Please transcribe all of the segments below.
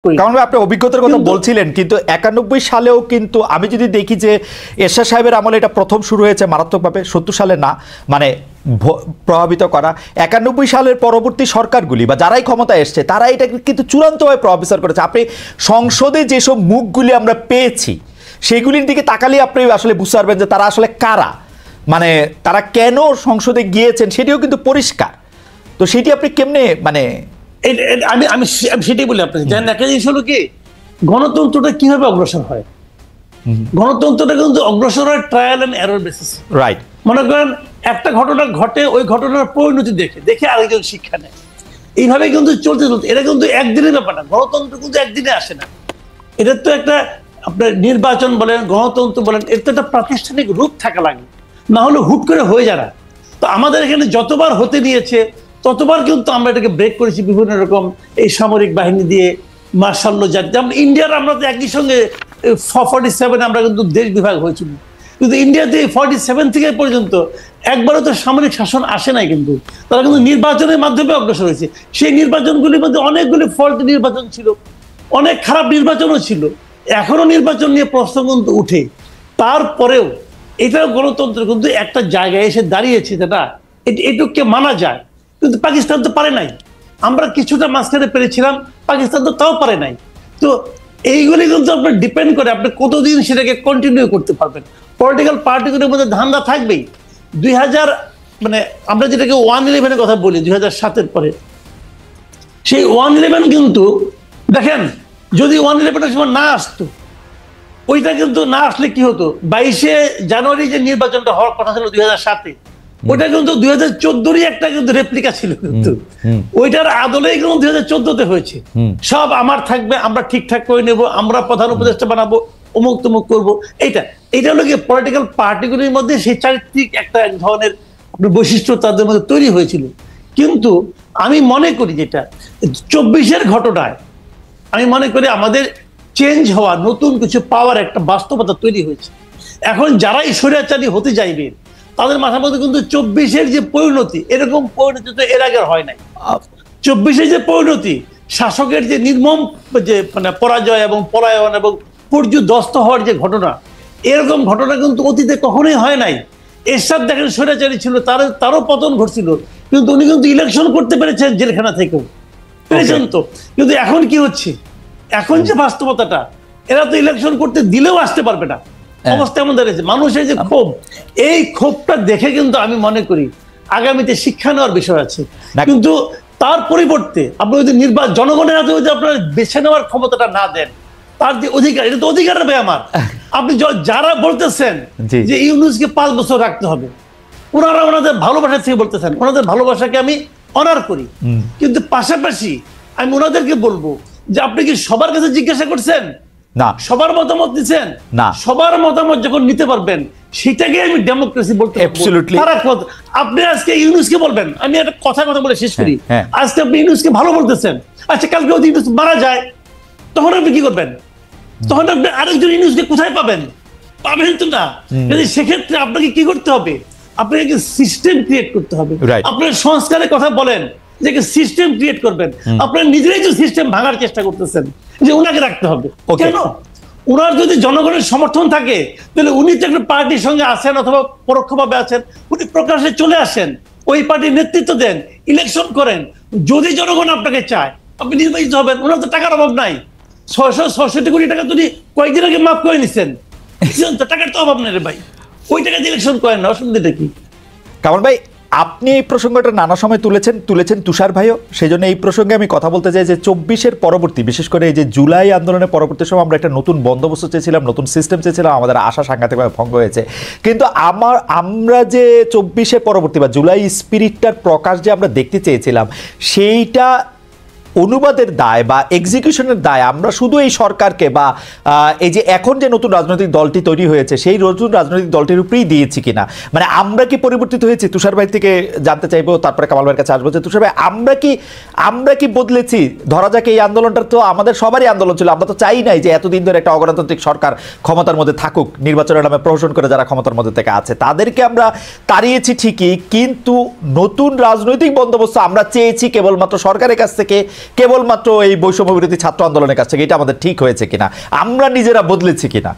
কারণ আপনি অভিজ্ঞতার কথা বলছিলেন, কিন্তু 91 সালেও কিন্তু আমি যদি দেখি যে এরশাদ সাহেবের আমলে এটা প্রথম শুরু হয়েছে মারাত্মকভাবে, 70 সালে না, মানে প্রভাবিত করা। 91 সালের পরবর্তী সরকারগুলি বা যারাই ক্ষমতায় এসছে তারা এটা কিন্তু চূড়ান্তভাবে প্রভাবিত করেছে। আপনি সংসদে যেসব মুখগুলি আমরা পেয়েছি সেগুলির দিকে তাকালে আপনি আসলে বুঝতে পারবেন যে তারা আসলে কারা, মানে তারা কেন সংসদে গিয়েছেন সেটিও কিন্তু পরিষ্কার। তো সেটি আপনি কেমনে মানে আমি সেটাই বলি আপনাকে, জানেন একটা জিনিস হলো কি, গণতন্ত্রটা কিভাবে অগ্রসর হয়। গণতন্ত্রটা কিন্তু অগ্রসর হয় trial and error basis. Right. মনে করেন একটা ঘটনা ঘটে, ওই ঘটনার পরিণতি দেখে আরেকজন শিক্ষা নেয়, এইভাবে কিন্তু চলতে এটা কিন্তু একদিনের ব্যাপার না। গণতন্ত্র কিন্তু একদিনে আসে না। এটা তো একটা আপনার নির্বাচন বলেন, গণতন্ত্র বলেন, এর তো একটা প্রাতিষ্ঠানিক রূপ থাকা লাগে, না হলে হুট করে হয়ে যায় না। তো আমাদের এখানে যতবার হতে নিয়েছে ততবার কিন্তু আমরা এটাকে ব্রেক করেছি বিভিন্ন রকম এই সামরিক বাহিনী দিয়ে, মার্শাল জাতি। যেমন ইন্ডিয়ার আমরা তো একই সঙ্গে 47 আমরা কিন্তু দেশ বিভাগ হয়েছিল, কিন্তু ইন্ডিয়াতে 47 থেকে পর্যন্ত একবারও তো সামরিক শাসন আসে নাই, কিন্তু তারা কিন্তু নির্বাচনের মাধ্যমে অগ্রসর হয়েছে। সেই নির্বাচনগুলির মধ্যে অনেকগুলি ফল্ট নির্বাচন ছিল, অনেক খারাপ নির্বাচনও ছিল, এখনো নির্বাচন নিয়ে প্রশ্ন কিন্তু উঠে। তারপরেও এটাও গণতন্ত্র কিন্তু একটা জায়গায় এসে দাঁড়িয়েছে, যেটা এটুককে মানা যায়। কিন্তু পাকিস্তান তো পারে নাই, আমরা কিছুটা মাঝখানে পেরেছিলাম, পাকিস্তান তো তাও পারে নাই। তো এইগুলি কিন্তু আপনার ডিপেন্ড করে আপনি কতদিন সেটাকে কন্টিনিউ করতে পারবেন। পলিটিক্যাল পার্টিগুলোর মধ্যে ধান্দা থাকবেই। 2000 মানে আমরা যেটাকে 111-এর কথা বলি 2007-এর পরে, সেই 111 কিন্তু দেখেন, যদি 111-এর সময় না আসতো, ওইটা কিন্তু না আসলে কি হতো, 22শে জানুয়ারি যে নির্বাচনটা হওয়ার কথা ছিল 2007-এ, ওইটা কিন্তু 2014-রই একটা কিন্তু রেপ্লিকা ছিল, কিন্তু ওইটার আদলেই কিন্তু 2014-তে হয়েছে। সব আমার থাকবে, আমরা ঠিকঠাক করে নেব, আমরা প্রধান উপদেষ্টা বানাবো, অমুক তমুক করবো। এইটা হলো কি পলিটিক্যাল পার্টিগুলির মধ্যে সেই চারিত্রিক একটা এক ধরনের বৈশিষ্ট্য তাদের মধ্যে তৈরি হয়েছিল। কিন্তু আমি মনে করি যেটা 24-এর ঘটনায় আমি মনে করি আমাদের চেঞ্জ হওয়া, নতুন কিছু পাওয়ার একটা বাস্তবতা তৈরি হয়েছে। এখন যারাই স্বৈরাচারী হতে চাইবে তাদের মাথার মধ্যে কিন্তু 24-এর যে পরিণতি, এরকম পরিণতি তো এর আগে হয় নাই। 24-এর যে পরিণতি, শাসকের যে নির্মম যে মানে পরাজয় এবং পলায়ন এবং পর্যুদস্ত হওয়ার যে ঘটনা, এরকম ঘটনা কিন্তু অতীতে কখনোই হয় নাই। এরশাদ দেখেন স্বৈরাচারী ছিল, তারও পতন ঘটছিল, কিন্তু উনি কিন্তু ইলেকশন করতে পেরেছেন জেলখানা থেকেও, পেরেছেন তো। কিন্তু এখন কি হচ্ছে, এখন যে বাস্তবতাটা, এরা তো ইলেকশন করতে দিলেও আসতে পারবে না, অবস্থা এমন দাঁড়িয়েছে। মানুষের যে ক্ষোভ, এই ক্ষোভটা দেখে কিন্তু আমি মনে করি আগামীতে শিক্ষা নেওয়ার বিষয় আছে। কিন্তু তার পরিবর্তে আপনি যদি জনগণের হাতে যদি আপনার বেছে নেওয়ার ক্ষমতাটা না দেন, তার যে অধিকার, এটা তো অধিকারের ব্যাপার। আপনি যারা বলতেছেন যে ইউনূসকে 5 বছর রাখতে হবে, ওনারা ওনাদের ভালোবাসা থেকে বলতেছেন, ওনাদের ভালোবাসাকে আমি অনার করি, কিন্তু পাশাপাশি আমি ওনাদেরকে বলবো যে আপনি কি সবার কাছে জিজ্ঞাসা করছেন না, সবার মতামত দিচ্ছেন না, সবার মতামত যখন নিতে পারবেন সেটাকে আমি ডেমোক্রেসি বলতে পারবো। আপনি আজকে ইউনূসকে বলবেন, আমি একটা কথা বলে শেষ করি, আজকে আপনি ইউনূসকে ভালো বলতেছেন, আচ্ছা কালকে যদি ইউনূস মারা যায় তখন আপনি কি করবেন? তখন আপনি আরেকজন ইউনূসকে কোথায় পাবেন? পাবেন তো না। সেক্ষেত্রে আপনাকে কি করতে হবে? আপনাকে সিস্টেম ক্রিয়েট করতে হবে। আপনার সংস্কারের কথা বলেন যে সিস্টেম ক্রিয়েট করবেন, আপনারা নিজেরাই তো সিস্টেম ভাঙার চেষ্টা করতেছেন যে উনাকে রাখতে হবে। কেন? উনার যদি জনগণের সমর্থন থাকে তাহলে উনি তো একটা পার্টির সঙ্গে আছেন অথবা পরোক্ষভাবে আছেন, উনি প্রকাশ্যে চলে আসেন, ওই পার্টির নেতৃত্ব দেন, ইলেকশন করেন। যদি জনগণ আপনাকে চায় আপনি নির্বাচিত হবেন। ওনার তো টাকার অভাব নাই, 666 কোটি টাকা তুমি কয়েকদিন আগে মাফ করে নিচ্ছেন, টাকার তো অভাব নেই রে ভাই, ওই টাকা দিয়ে ইলেকশন করেন না, অসুবিধাটা কি? কামাল ভাই, আপনি এই প্রসঙ্গটা নানা সময় তুলেছেন তুষার ভাইও, সেই জন্য এই প্রসঙ্গে আমি কথা বলতে চাই যে 24-এর পরবর্তী, বিশেষ করে এই যে জুলাই আন্দোলনের পরবর্তী সময় আমরা একটা নতুন বন্দোবস্ত চেয়েছিলাম, নতুন সিস্টেম চেয়েছিলাম, আমাদের আশা সাংঘাতিকভাবে ভঙ্গ হয়েছে। কিন্তু আমরা যে 24-এর পরবর্তী বা জুলাই স্পিরিটটার প্রকাশ যে আমরা দেখতে চেয়েছিলাম, সেইটা অনুবাদের দায় বা এক্সিকিউশনের দায় আমরা শুধু এই সরকারকে বা এই যে এখন যে নতুন রাজনৈতিক দলটি তৈরি হয়েছে সেই নতুন রাজনৈতিক দলটির উপরেই দিয়েছি কিনা, মানে আমরা কি পরিবর্তিত হয়েছি? তুষার ভাই থেকে জানতে চাইবো, তারপরে কামাল ভাইয়ের কাছে আসবো যে তুষার ভাই, আমরা কি বদলেছি? ধরা যাক এই আন্দোলনটা তো আমাদের সবারই আন্দোলন ছিল, আমরা তো চাই নাই যে এতদিন ধরে একটা অগণতান্ত্রিক সরকার ক্ষমতার মধ্যে থাকুক, নির্বাচনের নামে প্রহসন করে যারা ক্ষমতার মধ্যে থেকে আছে তাদেরকে আমরা তাড়িয়েছি ঠিকই, কিন্তু নতুন রাজনৈতিক বন্দোবস্ত আমরা চেয়েছি কেবলমাত্র সরকারের কাছ থেকে, কেবলমাত্র এই বৈষম্য বিরোধী ছাত্র আন্দোলনের কাছ থেকে, এটা আমাদের ঠিক হয়েছে কিনা, আমরা নিজেরা বদলেছি কিনা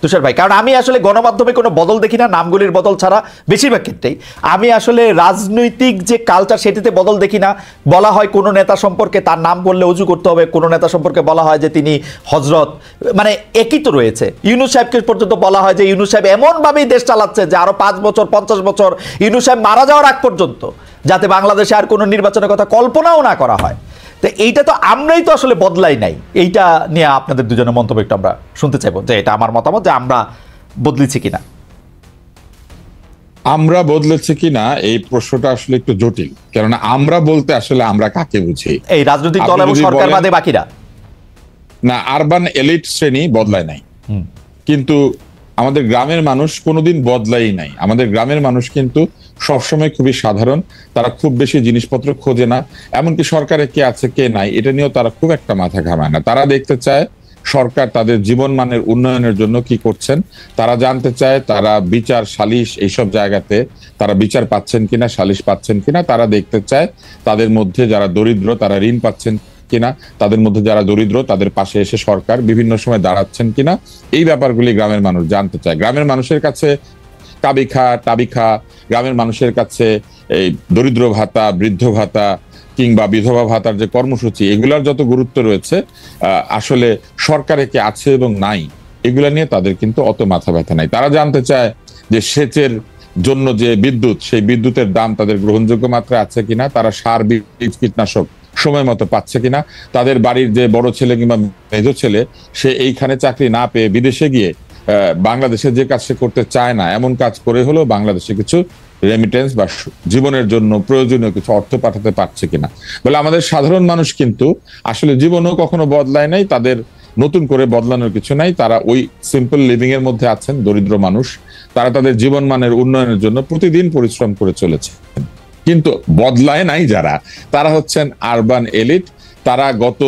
তুষার ভাই? কারণ আমি আসলে গণমাধ্যমে কোনো বদল দেখি না, নামগুলির বদল ছাড়া বেশিরভাগ ক্ষেত্রেই। আমি আসলে রাজনৈতিক যে কালচার সেটিতে বদল দেখি না। বলা হয় কোনো নেতা সম্পর্কে তার নাম বললে অজু করতে হবে, কোনো নেতা সম্পর্কে বলা হয় যে তিনি হজরত, মানে একই তো রয়েছে। ইউনূস সাহেবকে পর্যন্ত বলা হয় যে ইউনূস সাহেব এমনভাবেই দেশ চালাচ্ছে যে আরো 5 বছর 50 বছর ইউনূস সাহেব মারা যাওয়ার আগ পর্যন্ত যাতে বাংলাদেশে আর কোনো নির্বাচনের কথা কল্পনাও না করা হয়। তো এইটা তো আমরাই তো আসলে বদলাই নাই। এইটা নিয়ে আপনাদের দুজনের মন্তব্য একটু আমরা শুনতে চাইবো, যে এটা আমার মতামত, যে আমরা বদলেছি কিনা। আমরা বদলেছি কিনা এই প্রশ্নটা আসলে একটু জটিল, কেননা আমরা বলতে আসলে আমরা কাকে বুঝি? এই রাজনৈতিক দল এবং সরকার বাদে বাকিরা না, আরবান এলিট শ্রেণী বদলায় নাই, কিন্তু আমাদের গ্রামের মানুষ কোনোদিন বদলাই নাই। আমাদের গ্রামের মানুষ কিন্তু সবসময় খুবই সাধারণ, তারা খুব বেশি জিনিসপত্র খোঁজে না, এমনকি সরকারে কে আছে কে নাই এটা নিয়েও তারা খুব একটা মাথা ঘামায় না। তারা দেখতে চায় সরকার তাদের জীবন মানের উন্নয়নের জন্য কি করছেন, তারা জানতে চায় তারা বিচার সালিশ এইসব জায়গাতে তারা বিচার পাচ্ছেন কিনা, সালিশ পাচ্ছেন কিনা। তারা দেখতে চায় তাদের মধ্যে যারা দরিদ্র তারা ঋণ পাচ্ছেন কিনা, তাদের মধ্যে যারা দরিদ্র তাদের পাশে এসে সরকার বিভিন্ন সময় দাঁড়াচ্ছেন কিনা। এই ব্যাপারগুলি গ্রামের মানুষ জানতে চায়। গ্রামের মানুষের কাছে কাবিখা টাবিখা, গ্রামের মানুষের কাছে এই দরিদ্র ভাতা, বৃদ্ধ ভাতা কিংবা বিধবা ভাতার যে কর্মসূচি, এগুলার যত গুরুত্ব রয়েছে, আসলে সরকারে কে আছে এবং নাই এগুলা নিয়ে তাদের কিন্তু অত মাথা ব্যথা নাই। তারা জানতে চায় যে সেচের জন্য যে বিদ্যুৎ, সেই বিদ্যুতের দাম তাদের গ্রহণযোগ্য মাত্রায় আছে কিনা, তারা সার বীজ কীটনাশক সময় মতো পাচ্ছে কিনা, তাদের বাড়ির যে বড় ছেলে কিংবা মেজ ছেলে সে এইখানে চাকরি না পেয়ে বিদেশে গিয়ে বাংলাদেশে যে কাজ সে করতে চায় না এমন কাজ করে হলেও বাংলাদেশে কিছু রেমিটেন্স বা জীবনের জন্য প্রয়োজনীয় কিছু অর্থ পাঠাতে পারছে কিনা। বলে আমাদের সাধারণ মানুষ কিন্তু আসলে জীবনও কখনো বদলায় নাই, তাদের নতুন করে বদলানোর কিছু নাই। তারা ওই সিম্পল লিভিং এর মধ্যে আছেন। দরিদ্র মানুষ, তারা তাদের জীবন মানের উন্নয়নের জন্য প্রতিদিন পরিশ্রম করে চলেছে, কিন্তু বদলায় নাই যারা, তারা হচ্ছেন আরবান এলিট। তারা গত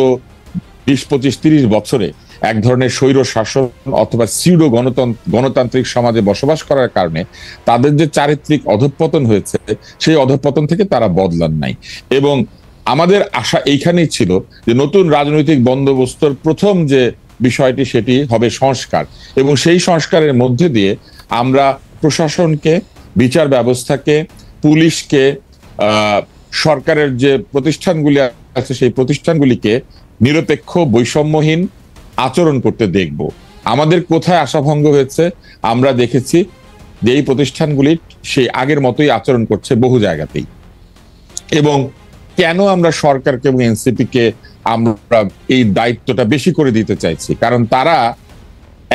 20, 25, 30 বছরে এক ধরনের স্বৈর শাসন অথবা সিউডো গণতান্ত্রিক সমাজে বসবাস করার কারণে তাদের যে চারিত্রিক অধঃপতন হয়েছে, সেই অধঃপতন থেকে তারা বদলান নাই। এবং আমাদের আশা এইখানেই ছিল যে নতুন রাজনৈতিক বন্দোবস্তর প্রথম যে বিষয়টি সেটি হবে সংস্কার, এবং সেই সংস্কারের মধ্যে দিয়ে আমরা প্রশাসনকে, বিচার ব্যবস্থাকে, পুলিশকে, সরকারের যে প্রতিষ্ঠানগুলি আছে সেই প্রতিষ্ঠানগুলিকে নিরপেক্ষ বৈষম্যহীন আচরণ করতে দেখব। আমাদের কোথায় আশাভঙ্গ হয়েছে আমরা দেখেছি যে এই প্রতিষ্ঠানগুলি সেই আগের মতোই আচরণ করছে বহু জায়গাতেই। এবং কেন আমরা সরকারকে এবং এনসিপি কে আমরা এই দায়িত্বটা বেশি করে দিতে চাইছি, কারণ তারা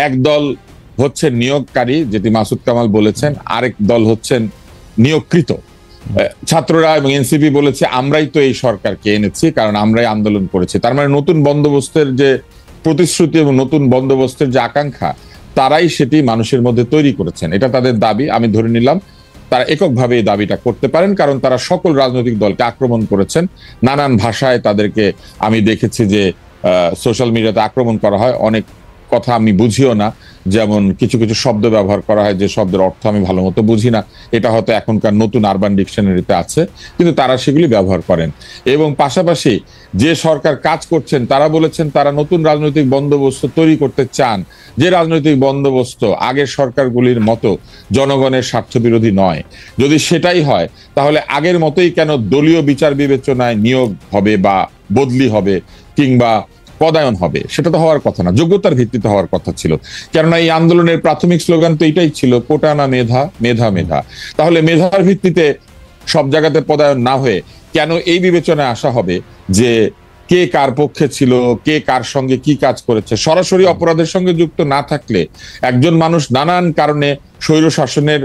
একদল হচ্ছেন নিয়োগকারী, যেটি মাসুদ কামাল বলেছেন, আরেক দল হচ্ছেন নিয়োগকৃত। ছাত্ররা এবং এনসিপি বলেছে আমরাই তো এই সরকারকে এনেছি কারণ আমরাই আন্দোলন করেছি। তার মানে নতুন বন্দোবস্তের যে প্রতিশ্রুতি এবং নতুন বন্দোবস্তের যে আকাঙ্ক্ষা, তারাই সেটি মানুষের মধ্যে তৈরি করেছেন, এটা তাদের দাবি। আমি ধরে নিলাম তারা এককভাবে এই দাবিটা করতে পারেন, কারণ তারা সকল রাজনৈতিক দলকে আক্রমণ করেছেন। নানান ভাষায় তাদেরকে আমি দেখেছি যে সোশ্যাল মিডিয়াতে আক্রমণ করা হয়। অনেক কথা আমি বুঝিও না, যেমন কিছু কিছু শব্দ ব্যবহার করা হয় যে শব্দের অর্থ আমি ভালো মতো বুঝি না। এটা হয়তো এখনকার নতুন আরবান ডিকশনারিতে আছে, কিন্তু তারা সেগুলি ব্যবহার করেন। এবং পাশাপাশি যে সরকার কাজ করছেন তারা বলেছেন তারা নতুন রাজনৈতিক বন্দোবস্ত তৈরি করতে চান, যে রাজনৈতিক বন্দোবস্ত আগের সরকারগুলির মতো জনগণের স্বার্থ বিরোধী নয়। যদি সেটাই হয় তাহলে আগের মতোই কেন দলীয় বিচার বিবেচনায় নিয়োগ হবে বা বদলি হবে কিংবা পদায়ন হবে? সেটা তো হওয়ার কথা না, যোগ্যতার ভিত্তিতে হওয়ার কথা ছিল। কেননা এই আন্দোলনের প্রাথমিক স্লোগান তো এটাই ছিল, কোটা না মেধা, মেধা মেধা। তাহলে মেধার ভিত্তিতে সব জায়গাতে পদায়ন না হয়ে কেন এই বিবেচনায় আসা হবে যে কে কার পক্ষে ছিল, কে কার সঙ্গে কি কাজ করেছে? সরাসরি অপরাধের সঙ্গে যুক্ত না থাকলে একজন মানুষ নানান কারণে স্বৈর শাসনের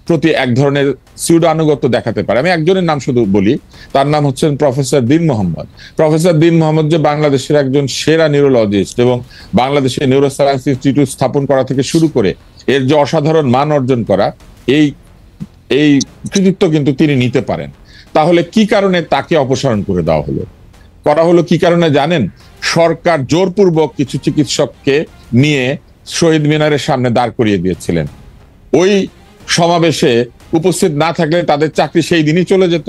প্রতি এক ধরনের সিউডো আনুগত্য দেখাতে পারে। আমি একজনের নাম শুধু বলি, তার নাম হচ্ছেন প্রফেসর দীন মোহাম্মদ। প্রফেসর দীন মোহাম্মদ যে বাংলাদেশের একজন সেরা নিউরোলজিস্ট এবং বাংলাদেশে নিউরোসায়েন্স ইনস্টিটিউট স্থাপন করা থেকে শুরু করে এর যে অসাধারণ মান অর্জন করা, এই কৃতিত্ব কিন্তু তিনি নিতে পারেন। তাহলে কি কারণে তাকে অপসারণ করে দেওয়া হলো? করা হলো কি কারণে জানেন? সরকার জোরপূর্বক কিছু চিকিৎসককে নিয়ে শহীদ মিনারের সামনে দাঁড় করিয়ে দিয়েছিলেন। ওই সমাবেশে উপস্থিত না থাকলে তাদের চাকরি সেই দিনই চলে যেত।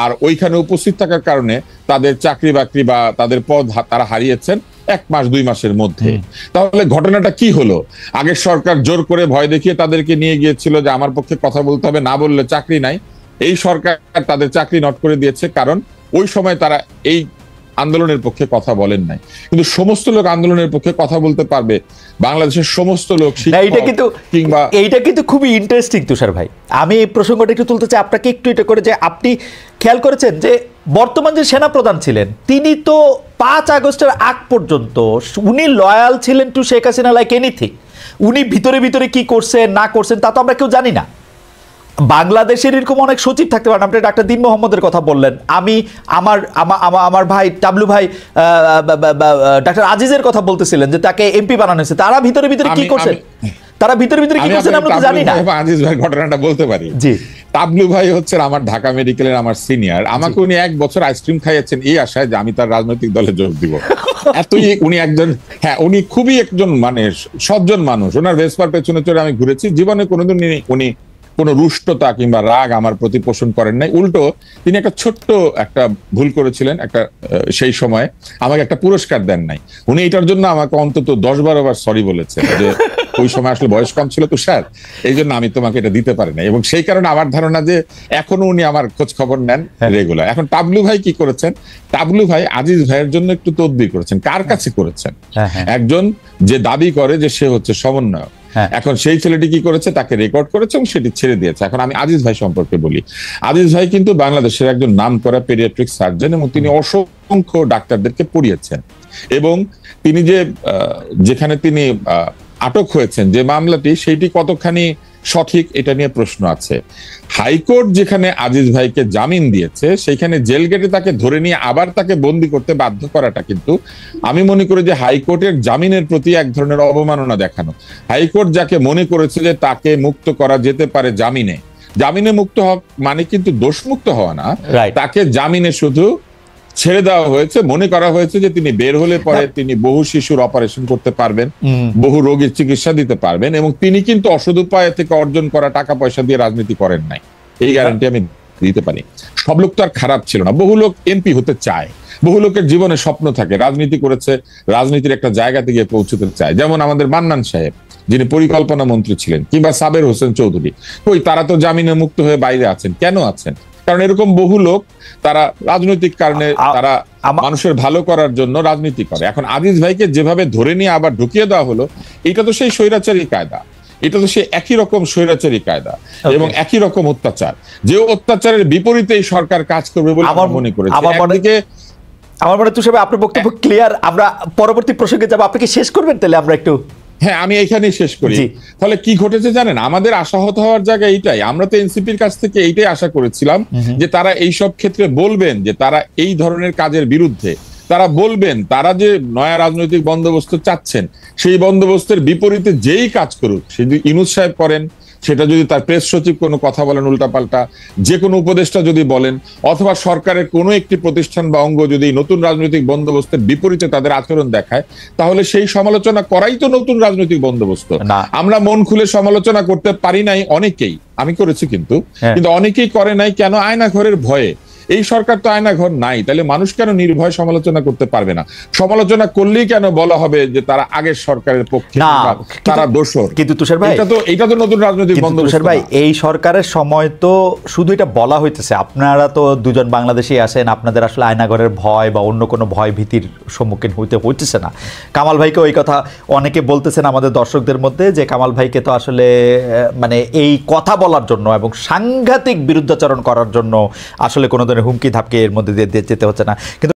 আর ওইখানে উপস্থিত থাকার কারণে তাদের চাকরি বাকরি বা তাদের পদ তারা হারিয়েছেন 1 মাস 2 মাসের মধ্যে। তাহলে ঘটনাটা কি হলো? আগের সরকার জোর করে ভয় দেখিয়ে তাদেরকে নিয়ে গিয়েছিল যে আমার পক্ষে কথা বলতে হবে, না বললে চাকরি নাই। এই সরকার তাদের চাকরি নট করে দিয়েছে, কারণ ওই সময় তারা এই আন্দোলনের পক্ষে কথা বলেন নাই। কিন্তু সমস্ত লোক আন্দোলনের পক্ষে কথা বলতে পারবে, বাংলাদেশের সমস্ত লোক এইটা কিন্তু খুবই ইন্টারেস্টিং তুষার ভাই। আমি এই প্রসঙ্গটা একটু তুলতে চাই আপনাকে একটু, এটা করে যে আপনি খেয়াল করেছেন যে বর্তমান যে সেনাপ্রধান ছিলেন তিনি তো 5 আগস্টের আগ পর্যন্ত উনি লয়াল ছিলেন to Sheikh Hasina like anything. উনি ভিতরে ভিতরে কি করছেন না করছেন তা তো আমরা কেউ জানি না। বাংলাদেশের এরকম অনেক সচিব থাকতে পারেন। আপনি ডাক্তার দিন মোহাম্মদের কথা বললেন, আমি আমার ভাই টাবলু ভাই ডাক্তার আজিজের কথা বলতেছিলেন যে তাকে এমপি বানানো হয়েছে। তারা ভিতরে ভিতরে কি করছেন, তারা ভিতরে ভিতরে কি করছেন আমরা তো জানি না। আজিজ ভাই ঘটনাটা বলতে পারি। জি, টাবলু ভাই হচ্ছে আমার ঢাকা মেডিকেলের আমার সিনিয়র। আমাকে উনি 1 বছর আইসক্রিম খাইয়েছেন এই আশায় যে আমি তার রাজনৈতিক দলে যোগ দিব। এতই উনি একজন, হ্যাঁ উনি খুবই একজন মানে সজ্জন মানুষ। ওনার ভেসপার পেছনে চড়ে আমি ঘুরেছি। জীবনে কোনোদিন উনি কোন রুষ্টতা কিংবা রাগ আমার প্রতি পোষণ করেন নাই। উল্টো তিনি একটা ছোট্ট একটা ভুল করেছিলেন, একটা সেই সময় আমাকে একটা পুরস্কার দেন নাই। উনি এটার জন্য আমাকে অন্তত 10-12 বার সরি বলেছেন যে ওই সময় আসলে বয়স কম ছিল তো স্যার, এই জন্য আমি তোমাকে এটা দিতে পারি না। এবং সেই কারণে আমার ধারণা যে এখনো উনি আমার খোঁজ খবর নেন রেগুলার। এখন টাবলু ভাই কি করেছেন? টাবলু ভাই আজিজ ভাইয়ের জন্য একটু তদবির করেছেন। কার কাছে করেছেন? একজন যে দাবি করে যে সে হচ্ছে সমন্বয়ক। এখন সেই ছেলেটি কি করেছে? তাকে রেকর্ড করেছে এবং সেটি ছেড়ে দিয়েছে। এখন আমি আজিজ ভাই সম্পর্কে বলি। আজিজ ভাই কিন্তু বাংলাদেশের একজন নামকরা পেডিয়াট্রিক সার্জন এবং তিনি অসংখ্য ডাক্তারদেরকে পড়িয়েছেন। এবং তিনি যেখানে তিনি আটক হয়েছেন যে মামলাটি, সেইটি কতখানি সঠিক এটা নিয়ে প্রশ্ন আছে। হাইকোর্ট যেখানে আজিজ ভাইকে জামিন দিয়েছে সেইখানে জেল গেটে তাকে ধরে নিয়ে আবার তাকে বন্দি করতে বাধ্য করাটা কিন্তু আমি মনে করি যে হাইকোর্টের জামিনের প্রতি এক ধরনের অবমাননা দেখানো। হাইকোর্ট যাকে মনে করেছে যে তাকে মুক্ত করা যেতে পারে জামিনে মুক্ত হওয়া মানে কিন্তু দোষমুক্ত হওয়া না, তাকে জামিনে শুধু ছেড়ে দেওয়া হয়েছে। মনে করা হয়েছে যে তিনি বের হলে পরে তিনি বহু শিশুর অপারেশন করতে পারবেন, বহু রোগীর চিকিৎসা দিতে পারবেন। এবং তিনি কিন্তু অসৎ উপায় থেকে অর্জন করা টাকা পয়সা দিয়ে রাজনীতি করেন নাই, এই গ্যারান্টি আমি দিতে পারি। সব লোক তো আর খারাপ ছিল না। বহু লোক এমপি হতে চায়, বহু লোকের জীবনে স্বপ্ন থাকে, রাজনীতি করেছে, রাজনীতির একটা জায়গাতে গিয়ে পৌঁছতে চায়। যেমন আমাদের মান্নান সাহেব যিনি পরিকল্পনা মন্ত্রী ছিলেন, কিংবা সাবের হোসেন চৌধুরী, ওই তারা তো জামিনে মুক্ত হয়ে বাইরে আছেন। কেন আছেন? কারণ এরকম বহু লোক তারা রাজনৈতিক কারণে তারা মানুষের ভালো করার জন্য রাজনীতি করে। এখন আজিজ ভাইকে যেভাবে ধরে নিয়ে আবার ঢুকিয়ে দেওয়া হলো, এটা তো সেই স্বৈরাচারী কায়দা, এটা তো সেই একই রকম স্বৈরাচারী কায়দা এবং একই রকম অত্যাচার, যে অত্যাচারের বিপরীতে এই সরকার কাজ করবে বলে আমার মনে করেছে। একদিকে আমার মনে তুষার ভাই আপনার বক্তব্য ক্লিয়ার। আমরা পরবর্তী প্রসঙ্গে যাব। আপনি কি শেষ করবেন তাহলে? আমরা একটু হ্যাঁ আমি এখানেই শেষ করি। ফলে কি ঘটেছে জানেন? আমাদের আশাহত হওয়ার জায়গা এইটাই। আমরা তো এনসিপির কাছ থেকে এইটাই আশা করেছিলাম যে তারা এইসব ক্ষেত্রে বলবেন যে তারা এই ধরনের কাজের বিরুদ্ধে, তারা বলবেন তারা যে নয়া রাজনৈতিক বন্দোবস্ত চাচ্ছেন সেই বন্দোবস্তের বিপরীতে যেই কাজ করুক, যদি ইউনূস সাহেব করেন, সেটা যদি তার প্রেস সচিব কোনো কথা বলেন উল্টাপাল্টা, যে কোনো উপদেষ্টা যদি বলেন, অথবা সরকারের কোনো একটি প্রতিষ্ঠান বা অঙ্গ যদি নতুন রাজনৈতিক বন্দোবস্তের বিপরীতে তাদের আচরণ দেখায়, তাহলে সেই সমালোচনা করাই তো নতুন রাজনৈতিক বন্দোবস্ত। আমরা মন খুলে সমালোচনা করতে পারি নাই অনেকেই, আমি করেছি কিন্তু অনেকেই করে নাই। কেন? আয়না ঘরের ভয়ে। এই সরকার তো আয়না ঘর নাই, তাহলে মানুষ কেন নির্ভয় সমালোচনা করতে পারবে না? সমালোচনা করলেই কেন বলা হবে যে তারা আগের সরকারের পক্ষে, তারা দোষর? কিন্তু তুষার ভাই এটা তো নতুন রাজনৈতিক বন্দোবস্ত। তুষার ভাই এই সরকারের সময় তো শুধু এটা বলা হইতেছে, আপনারা তো দুজন বাংলাদেশী আছেন, আপনাদের আসলে আয়নাঘরের ভয় বা অন্য কোনো ভয় ভীতির সম্মুখীন হইতেছে না। কামাল ভাইকে ওই কথা অনেকে বলতেছেন আমাদের দর্শকদের মধ্যে, যে কামাল ভাইকে তো আসলে মানে এই কথা বলার জন্য এবং সাংঘাতিক বিরুদ্ধাচরণ করার জন্য আসলে কোনো ধরনের হুমকি ধাপকে এর মধ্যে দিয়ে যেতে হচ্ছে না। কিন্তু